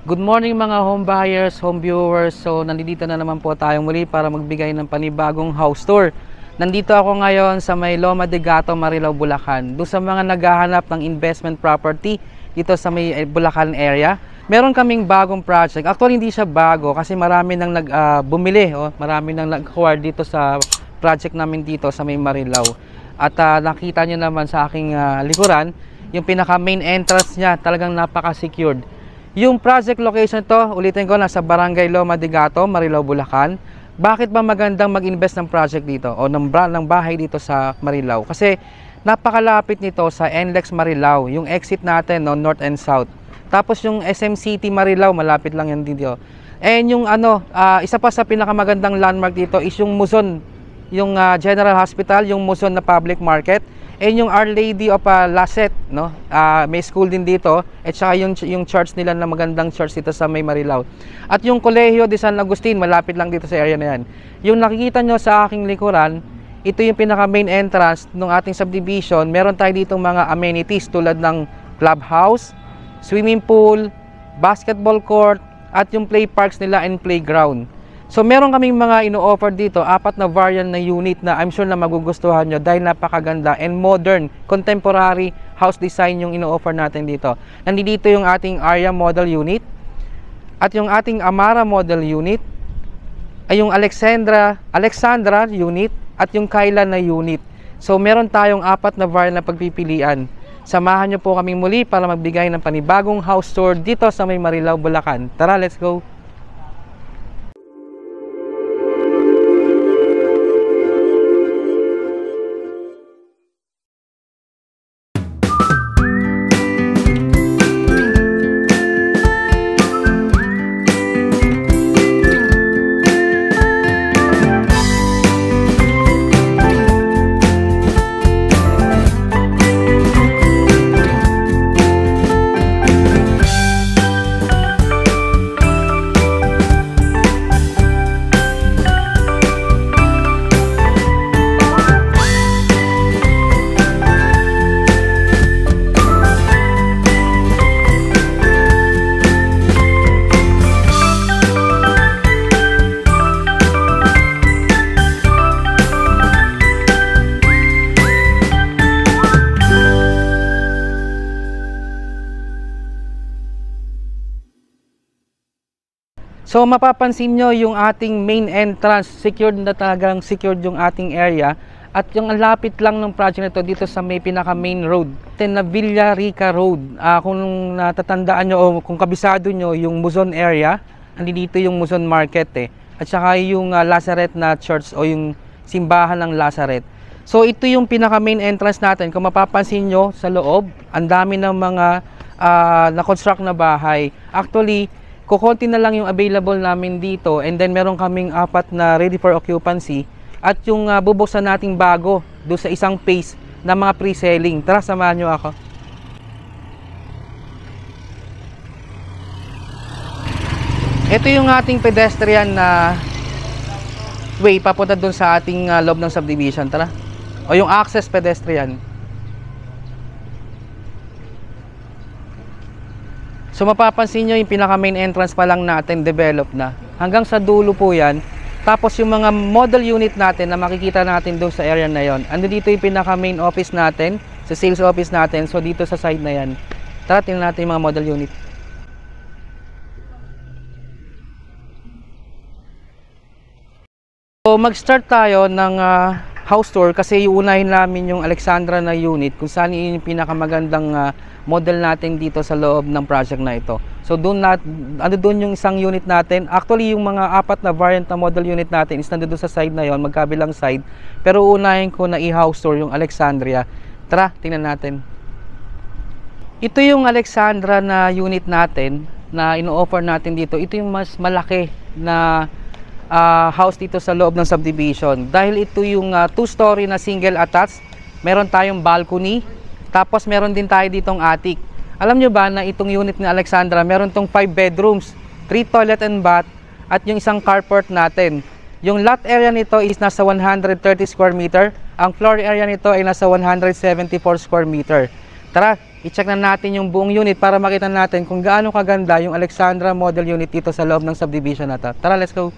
Good morning mga home buyers, home viewers. So nandito na naman po tayo muli para magbigay ng panibagong house tour. Nandito ako ngayon sa may Loma de Gato, Marilao, Bulacan. Doon sa mga naghahanap ng investment property dito sa may Bulacan area. Meron kaming bagong project. Actually hindi siya bago kasi marami nang bumili, marami nang nag-acquire dito sa project namin dito sa may Marilao. At nakita nyo naman sa aking likuran, yung pinaka main entrance niya talagang napaka-secured. Yung project location to, ulitin ko, nasa Barangay Loma de Gato, Marilao, Bulacan. Bakit ba magandang mag-invest ng project dito o ng bahay dito sa Marilao? Kasi napakalapit nito sa NLEX Marilao, yung exit natin, no, north and south. Tapos yung SM City Marilao, malapit lang yan dito. And yung isa pa sa pinakamagandang landmark dito is yung Muson, yung General Hospital, yung Muson na public market. And yung Our Lady of Lasset, no? May school din dito. At saka yung church nila na magandang church dito sa may Marilao. At yung Colegio de San Agustin, malapit lang dito sa area na yan. Yung nakikita nyo sa aking likuran, ito yung pinaka main entrance ng ating subdivision. Meron tayo ditong mga amenities tulad ng clubhouse, swimming pool, basketball court, at yung play parks nila and playground. So meron kaming mga ino-offer dito, 4 na variant na unit na I'm sure na magugustuhan nyo dahil napakaganda and modern, contemporary house design yung ino-offer natin dito. Nandito yung ating Aria model unit at yung ating Amara model unit, ay yung Alexandra unit at yung Kayla na unit. So meron tayong 4 na variant na pagpipilian. Samahan nyo po kaming muli para magbigay ng panibagong house tour dito sa may Marilao, Bulacan. Tara, let's go! So mapapansin nyo yung ating main entrance, secured na talagang secured yung ating area. At yung lapit lang ng project na ito dito sa may pinaka main road, na Villa Rica Road. Kung natatandaan nyo o kung kabisado nyo yung Muson area, dito yung Muson Market At saka yung Lazaret na church o yung simbahan ng Lazaret. So ito yung pinaka main entrance natin. Kung mapapansin nyo sa loob, ang dami ng mga na-construct na bahay. Actually, kukunti na lang yung available namin dito and then meron kaming 4 na ready for occupancy at yung bubuksan nating bago doon sa isang phase na mga pre-selling. Tara, samahan nyo ako. Ito yung ating pedestrian na way papunta doon sa ating loob ng subdivision. Tara. O yung access pedestrian. So mapapansin nyo yung pinaka main entrance pa lang natin develop na. Hanggang sa dulo po yan. Tapos yung mga model unit natin na makikita natin doon sa area na yon. Ando dito yung pinaka main office natin, sa sales office natin. So dito sa side na yan. Tara, tingnan natin yung mga model unit. So mag-start tayo ng house tour kasi iunahin namin yung Alexandra na unit kung saan yung pinakamagandang model natin dito sa loob ng project na ito. So doon yung isang unit natin. Actually yung mga 4 na variant na model unit natin is nandun sa side na yon, magkabilang side. Pero unahin ko na i-house tour yung Alexandria. Tara, tingnan natin. Ito yung Alexandra na unit natin na ino-offer natin dito. Ito yung mas malaki na house dito sa loob ng subdivision. Dahil ito yung 2-story na single attached. Meron tayong balcony. Tapos meron din tayo ditong attic. Alam nyo ba na itong unit ni Alexandra, meron tong 5 bedrooms, 3 toilet and bath, at yung isang carport natin. Yung lot area nito is nasa 130 square meter. Ang floor area nito ay nasa 174 square meter. Tara, i-check na natin yung buong unit para makita natin kung gaano kaganda yung Alexandra model unit dito sa loob ng subdivision na to. Tara, let's go!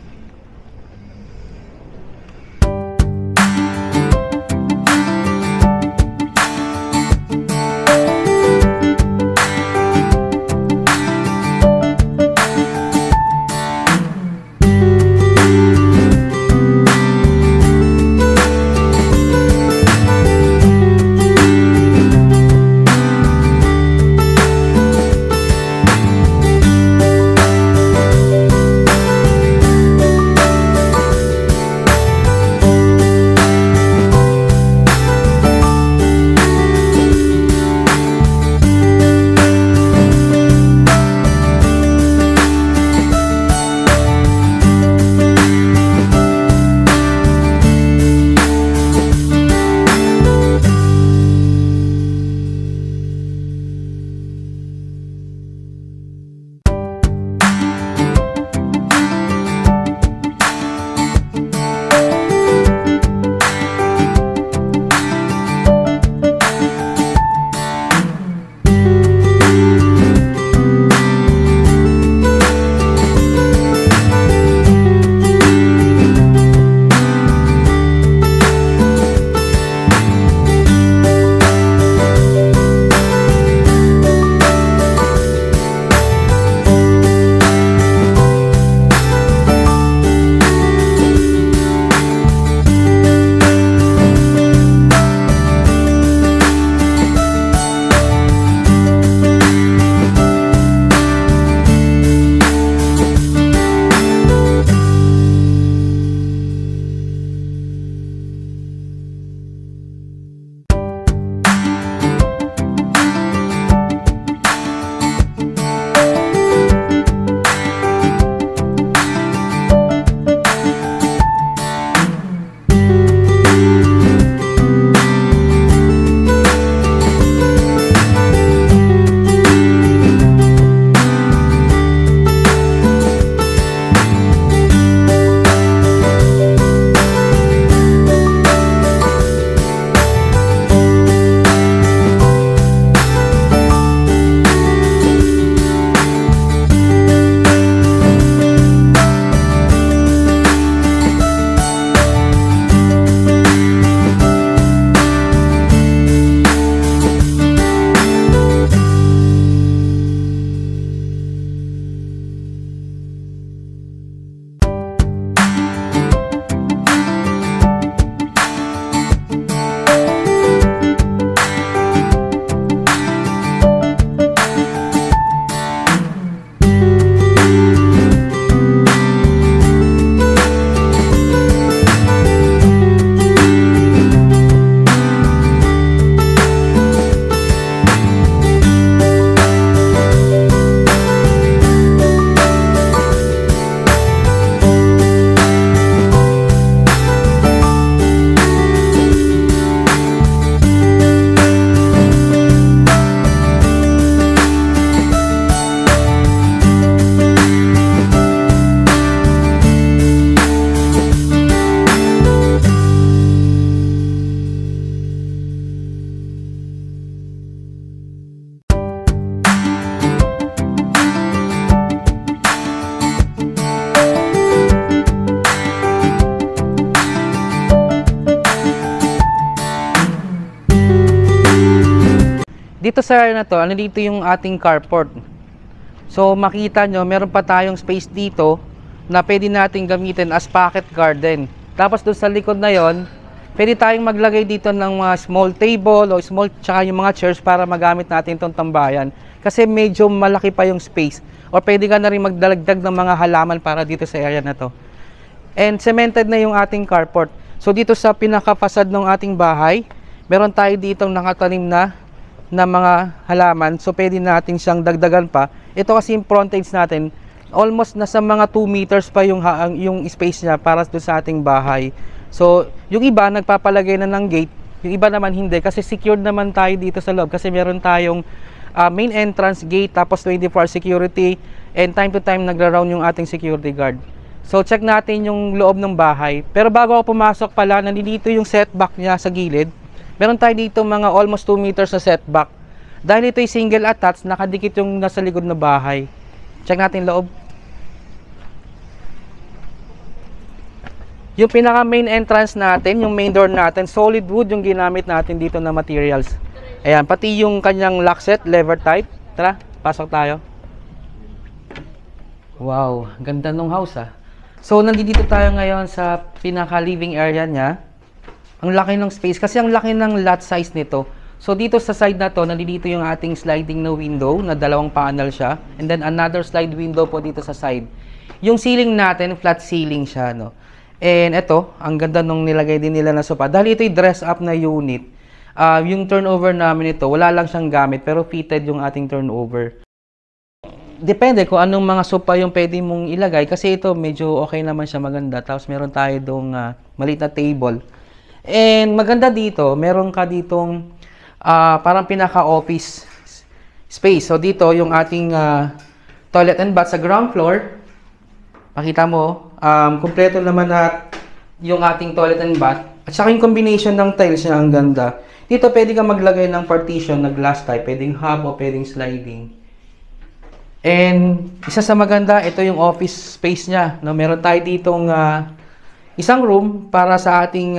Dito sa area na to, dito yung ating carport. So makita nyo, meron pa tayong space dito na pwede natin gamitin as pocket garden. Tapos doon sa likod na yon, pwede tayong maglagay dito ng mga small table o small tsaka yung mga chairs para magamit natin itong tambayan. Kasi medyo malaki pa yung space. O pwede ka na rin magdalagdag ng mga halaman para dito sa area na to. And cemented na yung ating carport. So dito sa pinaka-fasad ng ating bahay, meron tayo ditong nakatanim na mga halaman. So pwede natin siyang dagdagan pa. Ito kasi yung frontage natin, almost nasa mga 2 meters pa yung space niya para doon sa ating bahay. So yung iba nagpapalagay na ng gate, yung iba naman hindi kasi secured naman tayo dito sa loob kasi meron tayong main entrance gate, tapos 24 security, and time to time nagra-round yung ating security guard. So check natin yung loob ng bahay. Pero bago ako pumasok pala, nandito yung setback niya sa gilid. Meron tayo dito mga almost 2 meters na setback Dahil ito ay single attached, nakadikit yung nasa likod na bahay. Check natin loob. Yung pinaka main entrance natin, yung main door natin, solid wood yung ginamit natin dito na materials. Ayan, pati yung kanyang lock set, lever type. Tara, pasok tayo. Wow, ganda nung house ah. So, nandito tayo ngayon sa pinaka living area niya. Ang laki ng space, kasi ang laki ng lot size nito. So, dito sa side na to, nandito yung ating sliding na window, na dalawang panel siya. And then, another slide window po dito sa side. Yung ceiling natin, flat ceiling siya, no? And ito, ang ganda nung nilagay din nila na sofa. Dahil ito'y dress up na unit, yung turnover namin ito, wala lang siyang gamit, pero fitted yung ating turnover. Depende kung anong mga sofa yung pwede mong ilagay, kasi ito medyo okay naman siya, maganda. Tapos meron tayo dong maliit na table. And maganda dito, meron ka ditong parang pinaka-office space. So dito yung ating toilet and bath sa ground floor. Pakita mo, kumpleto naman na yung ating toilet and bath. At saka yung combination ng tiles niya, ang ganda. Dito pwede ka maglagay ng partition na glass type. Pwedeng hub o pwedeng sliding. And isa sa maganda, ito yung office space niya. No? Meron tayo ditong isang room para sa ating,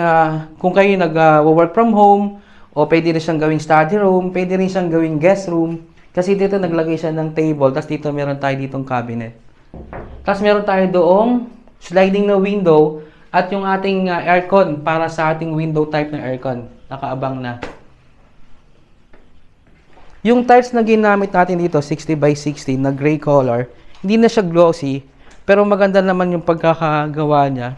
kung kayo nag-work from home, o pwede rin siyang gawing study room, pwede rin siyang gawing guest room. Kasi dito naglagay siya ng table, tapos dito meron tayo ditong cabinet. Tapos meron tayo doong sliding na window at yung ating aircon para sa ating window type ng aircon. Nakaabang na. Yung tiles na ginamit natin dito, 60 by 60 na gray color, hindi na siya glossy, pero maganda naman yung pagkakagawa niya.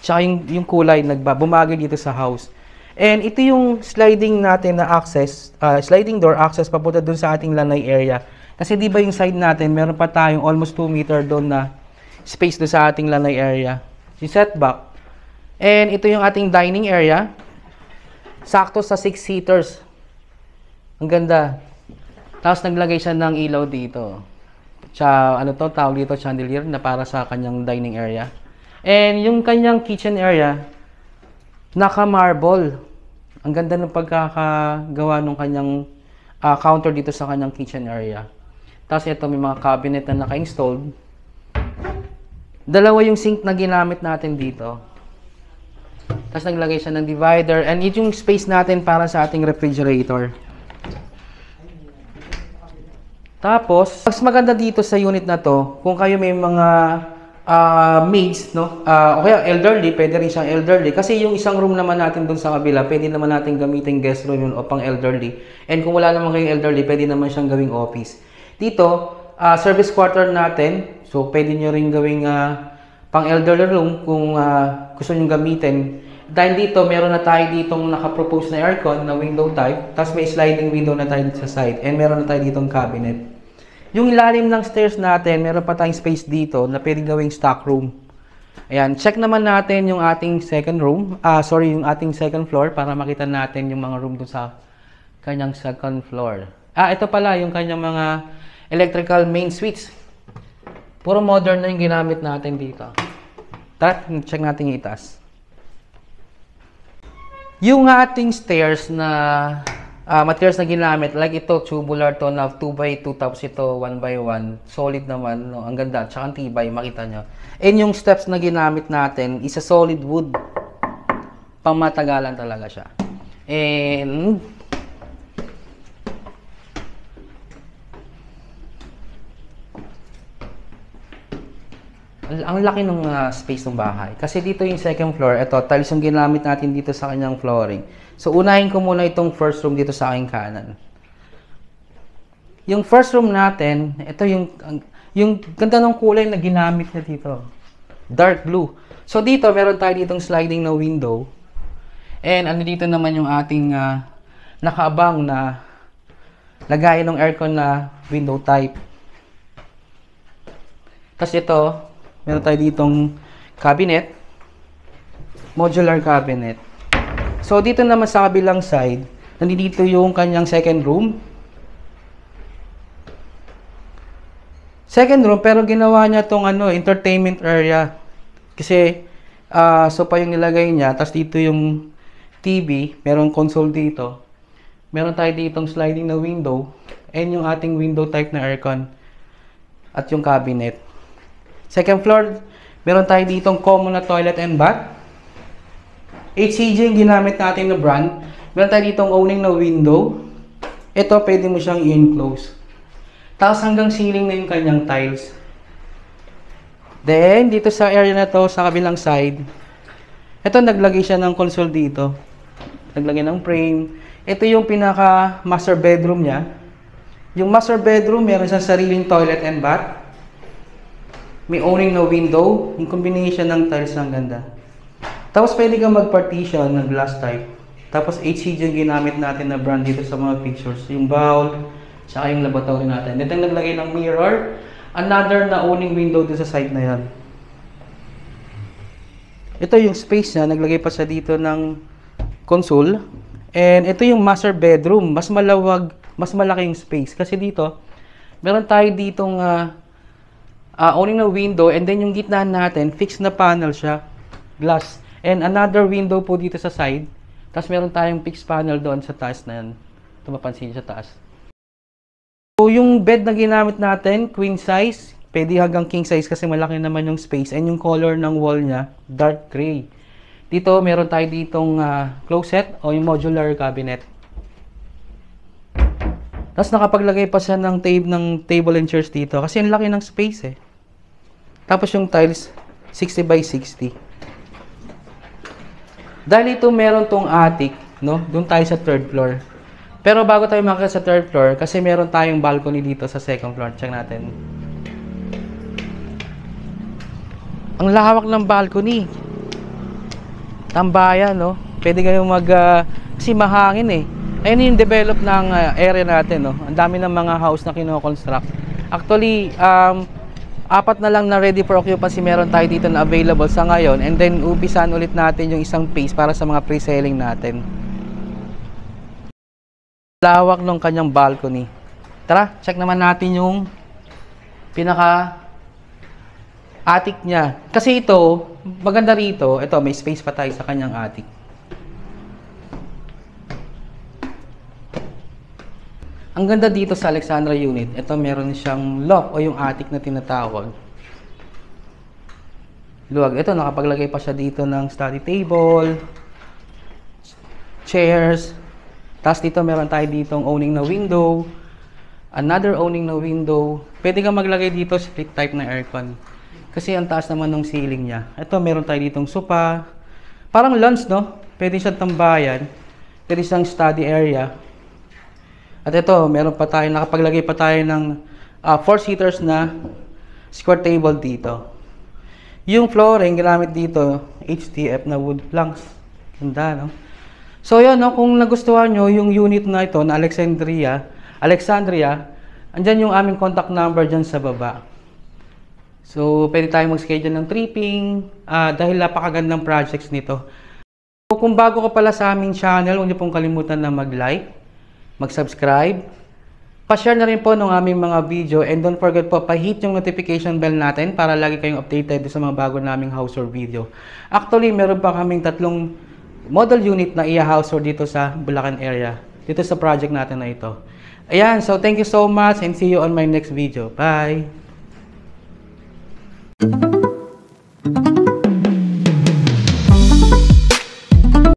Tsaka yung kulay, bumagay dito sa house. And ito yung sliding natin na access, sliding door access papunta dun sa ating lanay area. Kasi di ba yung side natin, meron pa tayong almost 2 meter doon na space doon sa ating lanay area. Yung setback. And ito yung ating dining area. Sakto sa 6 seaters. Ang ganda. Tapos naglagay siya ng ilaw dito. Ano to, tawag dito, chandelier na para sa kanyang dining area. And yung kanyang kitchen area, naka-marble. Ang ganda ng pagkakagawa ng kanyang counter dito sa kanyang kitchen area. Tapos ito, may mga cabinet na naka-installed. Dalawa yung sink na ginamit natin dito. Tapos naglagay siya ng divider. And ito yung space natin para sa ating refrigerator. Tapos, mas maganda dito sa unit na to, kung kayo may mga maids, no? O kaya elderly, pwede rin siyang elderly. Kasi yung isang room naman natin dun sa kabila, pwede naman natin gamitin guest room yun o pang elderly. And kung wala naman kayong elderly, pwede naman siyang gawing office. Dito, service quarter natin. So, pwede nyo rin gawing pang elderly room kung gusto nyo gamitin. Dahil dito, meron na tayo ditong nakapropose na aircon na window type. Tapos may sliding window na tayo dito sa side. And meron na tayo ditong cabinet. Yung ilalim ng stairs natin, meron pa tayong space dito na pwede gawing stock room. Ayan, check naman natin yung ating second room. Yung ating second floor para makita natin yung mga room doon sa kanyang second floor. Ito pala yung kanyang mga electrical main switch. Puro modern na yung ginamit natin dito. Tara, check natin yung itaas. Yung ating stairs na materials na ginamit, like ito, tubular to na 2x2, tapos ito 1x1. Solid naman, no? Ang ganda, tsaka ang tibay, makita nyo. And yung steps na ginamit natin is a solid wood. Pangmatagalan talaga siya. And ang laki ng space ng bahay. Kasi dito yung second floor, ito, tiles yung ginamit natin dito sa kanyang flooring. So, unahin ko muna itong first room dito sa aking kanan. Yung first room natin, ito yung ganda ng kulay na ginamit niya dito. Dark blue. So, dito, meron tayo ditong sliding na window. And ano dito naman yung ating nakaabang na lagayan ng aircon na window type. Tapos ito, meron tayo ditong cabinet, modular cabinet. So, dito naman sa kabilang side, nandito yung kanyang second room. Second room, pero ginawa niya tong entertainment area. Kasi, sofa yung nilagay niya, tapos dito yung TV, merong console dito. Meron tayo ditong sliding na window and yung ating window type na aircon at yung cabinet. Second floor, meron tayo ditong common na toilet and bath. HCG yung ginamit natin na brand. Meron tayo ditong owning na window. Ito, pwede mo siyang i-enclose. Tapos hanggang ceiling na yung kanyang tiles. Then, dito sa area na to, sa kabilang side, ito, naglagay siya ng console dito. Naglagay ng frame. Ito yung pinaka master bedroom niya. Yung master bedroom, meron siyang sariling toilet and bath. May owning na window. Yung combination ng tiles ang ganda. Tapos pwede kang mag-partition ng glass type. Tapos HCG yung ginamit natin na brand dito sa mga pictures. Yung bowl, saka yung laboratory natin. Dito naglagay ng mirror. Another na owning window dito sa side na yan. Ito yung space niya. Naglagay pa siya dito ng console. And ito yung master bedroom. Mas malawag, mas malaki yung space. Kasi dito, meron tayo ditong owning na window. And then yung gitna natin, fixed na panel siya. Glass. And another window po dito sa side. Tapos meron tayong fixed panel doon sa taas na yan. Ito mapansin sa taas. So yung bed na ginamit natin, queen size. Pwede hanggang king size kasi malaki naman yung space. And yung color ng wall niya, dark gray. Dito meron tayo ditong closet o yung modular cabinet. Tapos nakapaglagay pa siya ng table and chairs dito. Kasi ang laki ng space eh. Tapos yung tiles, 60 by 60. Dahil ito meron tong attic, no? Doon tayo sa third floor. Pero bago tayo makakita sa third floor, kasi meron tayong balcony dito sa second floor. Check natin. Ang lawak ng balcony. Tambayan, no? Pwede kayong kasi mahangin eh. Ayun yung develop ng area natin, no? Ang dami ng mga house na kino-construct. Actually, apat na lang na ready for occupancy meron tayo dito na available sa ngayon, and then umpisan ulit natin yung isang phase para sa mga pre-selling natin. Lawak ng kanyang balcony. Tara, check naman natin yung pinaka attic niya. Kasi ito, maganda rito, ito may space pa tayo sa kanyang attic. Ang ganda dito sa Alexandra unit, ito meron siyang loft o yung attic na tinatawag. Luwag. Ito, nakapaglagay pa siya dito ng study table, chairs. Tapos dito meron tayo ditong owning na window, another owning na window. Pwede kang maglagay dito split type na aircon. Kasi ang taas naman ng ceiling niya. Ito, meron tayo ditong sofa. Parang lounge, no? Pwede siyang tambayan. Pwede siyang study area. At ito, meron pa tayo, nakapaglagay pa tayo ng 4-seaters na square table dito. Yung flooring, ginamit dito, HTF na wood planks. Ganda, no? So, yun, no? Kung nagustuhan nyo yung unit na ito, na Alexandria, andyan yung aming contact number dyan sa baba. So, pwede tayong mag-schedule ng tripping, dahil napakagandang projects nito. So, kung bago ka pala sa aming channel, huwag niyo pong kalimutan na mag-like, mag-subscribe, pa-share na rin po ng aming mga video, and don't forget po, pa-hit yung notification bell natin para lagi kayong updated sa mga bago naming house tour video. Actually, meron pa kaming 3 model unit na i-house tour dito sa Bulacan area, dito sa project natin na ito. Ayan, so thank you so much and see you on my next video. Bye!